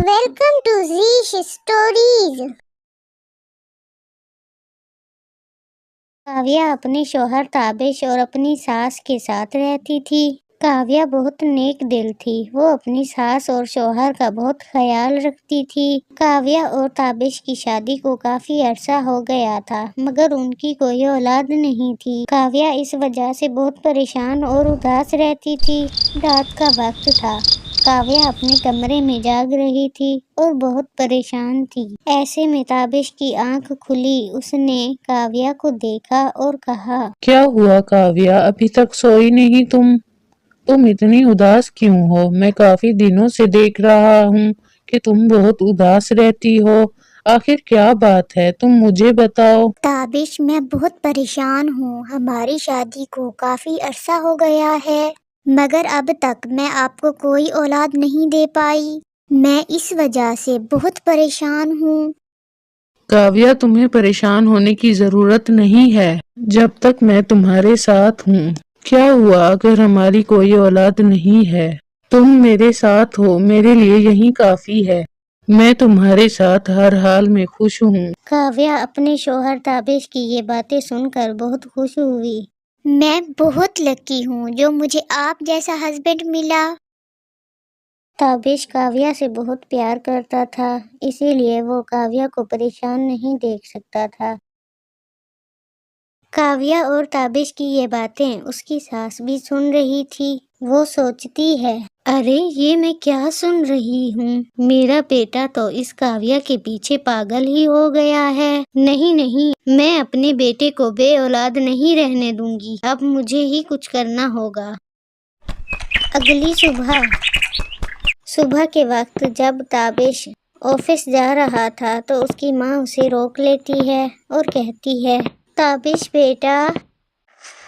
Welcome to Zish Stories. Kavya अपने शौहर ताबिश और अपनी सास के साथ रहती थी। काव्या बहुत नेक दिल थी। वो अपनी सास और शौहर का बहुत ख्याल रखती थी। काव्या और ताबिश की शादी को काफी अरसा हो गया था, मगर उनकी कोई औलाद नहीं थी। काव्या इस वजह से बहुत परेशान और उदास रहती थी। रात का वक्त था। काव्या अपने कमरे में जाग रही थी और बहुत परेशान थी। ऐसे में ताबिश की आंख खुली। उसने काव्या को देखा और कहा, क्या हुआ काव्या, अभी तक सोई नहीं तुम इतनी उदास क्यों हो? मैं काफी दिनों से देख रहा हूँ कि तुम बहुत उदास रहती हो। आखिर क्या बात है, तुम मुझे बताओ। ताबिश, मैं बहुत परेशान हूँ। हमारी शादी को काफी अरसा हो गया है, मगर अब तक मैं आपको कोई औलाद नहीं दे पाई। मैं इस वजह से बहुत परेशान हूँ। काव्या, तुम्हें परेशान होने की जरूरत नहीं है जब तक मैं तुम्हारे साथ हूँ। क्या हुआ अगर हमारी कोई औलाद नहीं है? तुम मेरे साथ हो, मेरे लिए यही काफी है। मैं तुम्हारे साथ हर हाल में खुश हूँ। काव्या अपने शौहर ताबिश की ये बातें सुनकर बहुत खुश हुई। मैं बहुत लकी हूँ जो मुझे आप जैसा हस्बैंड मिला। ताबिश काव्या से बहुत प्यार करता था, इसीलिए वो काव्या को परेशान नहीं देख सकता था। काव्या और ताबिश की ये बातें उसकी सास भी सुन रही थी। वो सोचती है, अरे ये मैं क्या सुन रही हूँ? मेरा बेटा तो इस काव्या के पीछे पागल ही हो गया है। नहीं नहीं, मैं अपने बेटे को बे औलाद नहीं रहने दूंगी। अब मुझे ही कुछ करना होगा। अगली सुबह के वक्त जब ताबिश ऑफिस जा रहा था तो उसकी माँ उसे रोक लेती है और कहती है, ताबिश बेटा।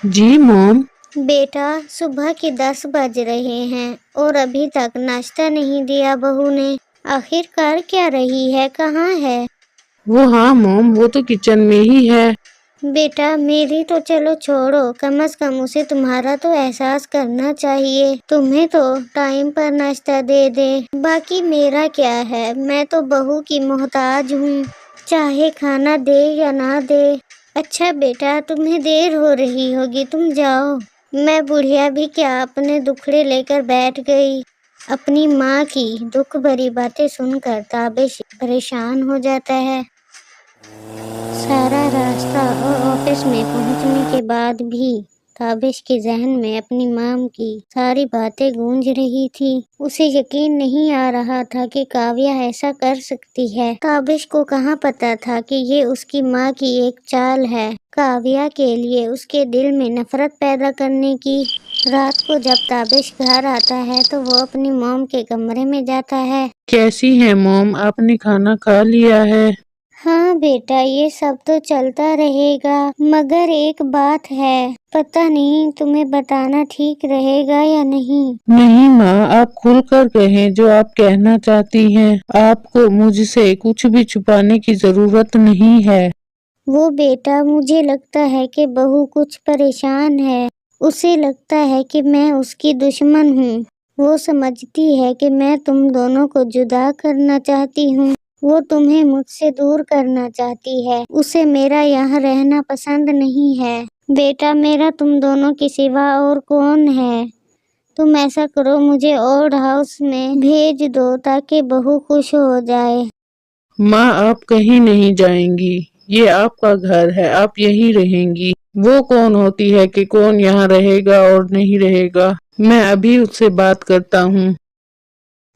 जी मॉम। बेटा, सुबह के 10 बज रहे हैं और अभी तक नाश्ता नहीं दिया बहू ने। आखिर कर क्या रही है? कहाँ है? वो हाँ मॉम, वो तो किचन में ही है। बेटा, मेरी तो चलो छोड़ो, कम से कम उसे तुम्हारा तो एहसास करना चाहिए। तुम्हें तो टाइम पर नाश्ता दे दे। बाकी मेरा क्या है, मैं तो बहू की मोहताज हूँ, चाहे खाना दे या ना दे। अच्छा बेटा, तुम्हें देर हो रही होगी, तुम जाओ। मैं बुढ़िया भी क्या अपने दुखड़े लेकर बैठ गई। अपनी माँ की दुख भरी बातें सुनकर ताबिश परेशान हो जाता है। सारा रास्ता और ऑफिस में पहुंचने के बाद भी ताबिश के जहन में अपनी माँ की सारी बातें गूंज रही थी। उसे यकीन नहीं आ रहा था कि काव्या ऐसा कर सकती है। ताबिश को कहाँ पता था कि ये उसकी माँ की एक चाल है, काव्या के लिए उसके दिल में नफरत पैदा करने की। रात को जब ताबिश घर आता है तो वो अपनी मॉम के कमरे में जाता है। कैसी है मॉम, आपने खाना खा लिया है? हाँ बेटा, ये सब तो चलता रहेगा, मगर एक बात है, पता नहीं तुम्हें बताना ठीक रहेगा या नहीं। नहीं माँ, आप खुल कर कहें जो आप कहना चाहती हैं। आपको मुझसे कुछ भी छुपाने की जरूरत नहीं है। वो बेटा, मुझे लगता है कि बहू कुछ परेशान है। उसे लगता है कि मैं उसकी दुश्मन हूँ। वो समझती है कि मैं तुम दोनों को जुदा करना चाहती हूँ। वो तुम्हें मुझसे दूर करना चाहती है। उसे मेरा यहाँ रहना पसंद नहीं है। बेटा मेरा तुम दोनों के सिवा और कौन है? तुम ऐसा करो, मुझे ओल्ड हाउस में भेज दो ताकि बहू खुश हो जाए। माँ, आप कहीं नहीं जाएंगी। ये आपका घर है, आप यहीं रहेंगी। वो कौन होती है कि कौन यहाँ रहेगा और नहीं रहेगा? मैं अभी उससे बात करता हूँ।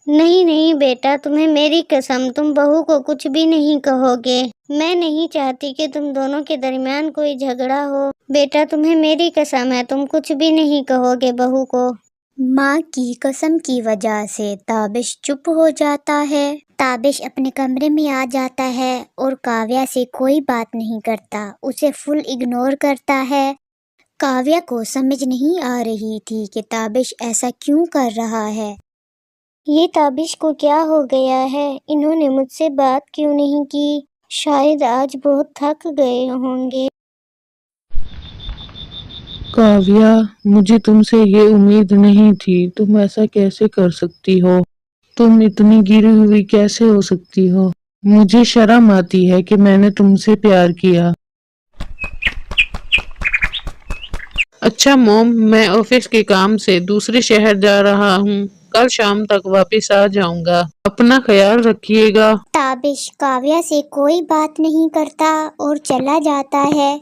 नहीं नहीं बेटा, तुम्हें मेरी कसम, तुम बहू को कुछ भी नहीं कहोगे। मैं नहीं चाहती कि तुम दोनों के दरमियान कोई झगड़ा हो। बेटा तुम्हें मेरी कसम है, तुम कुछ भी नहीं कहोगे बहू को। माँ की कसम की वजह से ताबिश चुप हो जाता है। ताबिश अपने कमरे में आ जाता है और काव्या से कोई बात नहीं करता, उसे फुल इग्नोर करता है। काव्या को समझ नहीं आ रही थी कि ताबिश ऐसा क्यों कर रहा है। ये ताबिश को क्या हो गया है? इन्होंने मुझसे बात क्यों नहीं की? शायद आज बहुत थक गए होंगे। काव्या, मुझे तुमसे ये उम्मीद नहीं थी। तुम ऐसा कैसे कर सकती हो? तुम इतनी गिरी हुई कैसे हो सकती हो? मुझे शर्म आती है कि मैंने तुमसे प्यार किया। अच्छा मॉम, मैं ऑफिस के काम से दूसरे शहर जा रहा हूँ। कल शाम तक वापस आ जाऊंगा। अपना ख्याल रखिएगा। ताबिश काव्या से कोई बात नहीं करता और चला जाता है।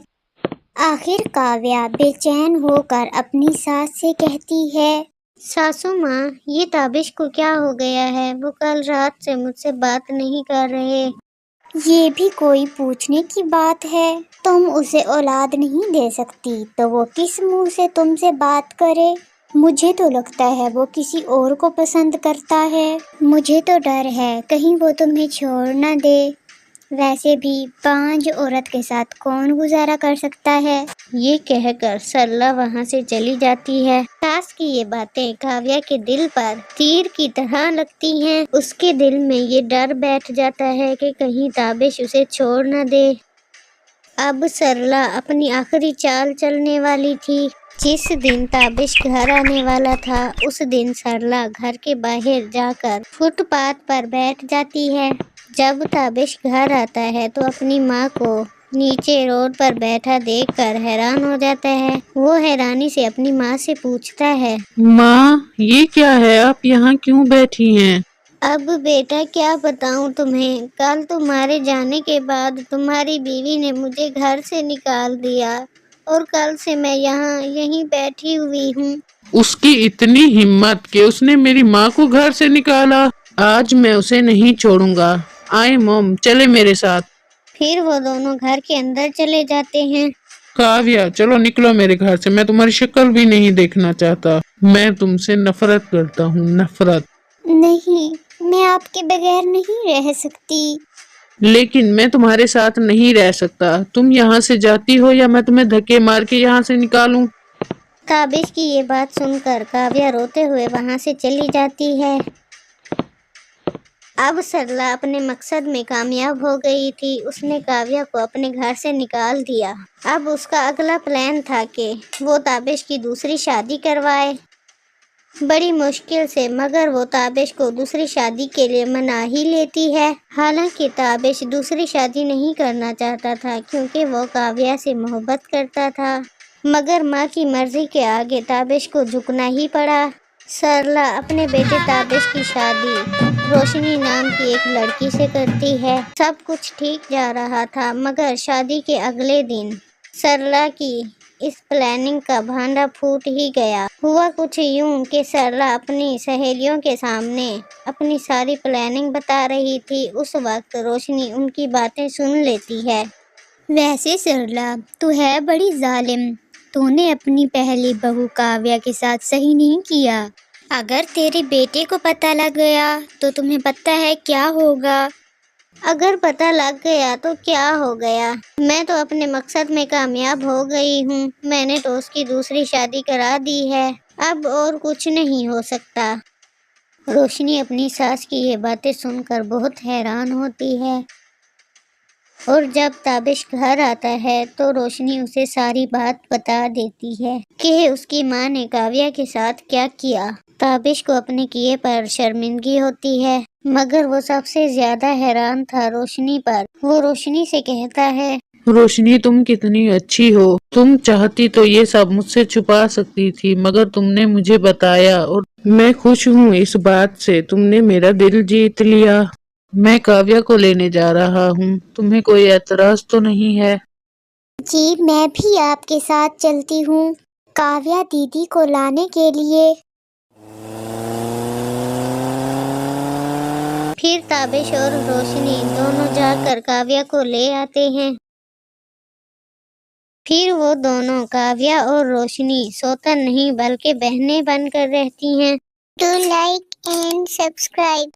आखिर काव्या बेचैन होकर अपनी सास से कहती है, सासू माँ, ये ताबिश को क्या हो गया है? वो कल रात से मुझसे बात नहीं कर रहे। ये भी कोई पूछने की बात है? तुम उसे औलाद नहीं दे सकती तो वो किस मुंह से तुमसे बात करे? मुझे तो लगता है वो किसी और को पसंद करता है। मुझे तो डर है कहीं वो तुम्हें छोड़ न दे। वैसे भी 5 औरत के साथ कौन गुजारा कर सकता है? ये कहकर सरला वहाँ से चली जाती है। सास की ये बातें काव्या के दिल पर तीर की तरह लगती हैं। उसके दिल में ये डर बैठ जाता है कि कहीं ताबिश उसे छोड़ न दे। अब सरला अपनी आखिरी चाल चलने वाली थी। जिस दिन ताबिश घर आने वाला था, उस दिन सरला घर के बाहर जाकर फुटपाथ पर बैठ जाती है। जब ताबिश घर आता है तो अपनी माँ को नीचे रोड पर बैठा देखकर हैरान हो जाता है। वो हैरानी से अपनी माँ से पूछता है, माँ, ये क्या है? आप यहाँ क्यों बैठी हैं? अब बेटा क्या बताऊं तुम्हें, कल तुम्हारे जाने के बाद तुम्हारी बीवी ने मुझे घर से निकाल दिया और कल से मैं यहीं बैठी हुई हूँ। उसकी इतनी हिम्मत कि उसने मेरी माँ को घर से निकाला। आज मैं उसे नहीं छोड़ूंगा। आए मॉम, चले मेरे साथ। फिर वो दोनों घर के अंदर चले जाते हैं। काव्या, चलो निकलो मेरे घर से। मैं तुम्हारी शक्ल भी नहीं देखना चाहता। मैं तुमसे नफरत करता हूँ, नफरत। नहीं, मैं आपके बगैर नहीं रह सकती। लेकिन मैं तुम्हारे साथ नहीं रह सकता। तुम यहाँ से जाती हो या मैं तुम्हें धक्के मार के यहाँ से निकालूं? ताबिश की ये बात सुनकर काव्या रोते हुए वहां से चली जाती है। अब सरला अपने मकसद में कामयाब हो गई थी। उसने काव्या को अपने घर से निकाल दिया। अब उसका अगला प्लान था कि वो ताबिश की दूसरी शादी करवाए। बड़ी मुश्किल से मगर वो ताबिश को दूसरी शादी के लिए मना ही लेती है। हालांकि ताबिश दूसरी शादी नहीं करना चाहता था क्योंकि वो काव्या से मोहब्बत करता था, मगर माँ की मर्जी के आगे ताबिश को झुकना ही पड़ा। सरला अपने बेटे ताबिश की शादी रोशनी नाम की एक लड़की से करती है। सब कुछ ठीक जा रहा था, मगर शादी के अगले दिन सरला की इस प्लानिंग का भांडा फूट ही गया। हुआ कुछ यूं कि सरला अपनी सहेलियों के सामने अपनी सारी प्लानिंग बता रही थी। उस वक्त रोशनी उनकी बातें सुन लेती है। वैसे सरला, तू है बड़ी जालिम। तूने अपनी पहली बहू काव्या के साथ सही नहीं किया। अगर तेरे बेटे को पता लग गया तो तुम्हें पता है क्या होगा? अगर पता लग गया तो क्या हो गया? मैं तो अपने मकसद में कामयाब हो गई हूँ। मैंने तो उसकी दूसरी शादी करा दी है। अब और कुछ नहीं हो सकता। रोशनी अपनी सास की ये बातें सुनकर बहुत हैरान होती है और जब ताबिश घर आता है तो रोशनी उसे सारी बात बता देती है कि उसकी माँ ने काव्या के साथ क्या किया। ताबिश को अपने किए पर शर्मिंदगी होती है, मगर वो सबसे ज्यादा हैरान था रोशनी पर। वो रोशनी से कहता है, रोशनी, तुम कितनी अच्छी हो। तुम चाहती तो ये सब मुझसे छुपा सकती थी, मगर तुमने मुझे बताया और मैं खुश हूँ इस बात से। तुमने मेरा दिल जीत लिया। मैं काव्या को लेने जा रहा हूँ। तुम्हें कोई एतराज तो नहीं है? जी, मैं भी आपके साथ चलती हूँ काव्या दीदी को लाने के लिए। फिर ताबिश और रोशनी दोनों जाकर काव्या को ले आते हैं। फिर वो दोनों, काव्या और रोशनी, सौतन नहीं बल्कि बहनें बनकर रहती हैं। Do like and subscribe.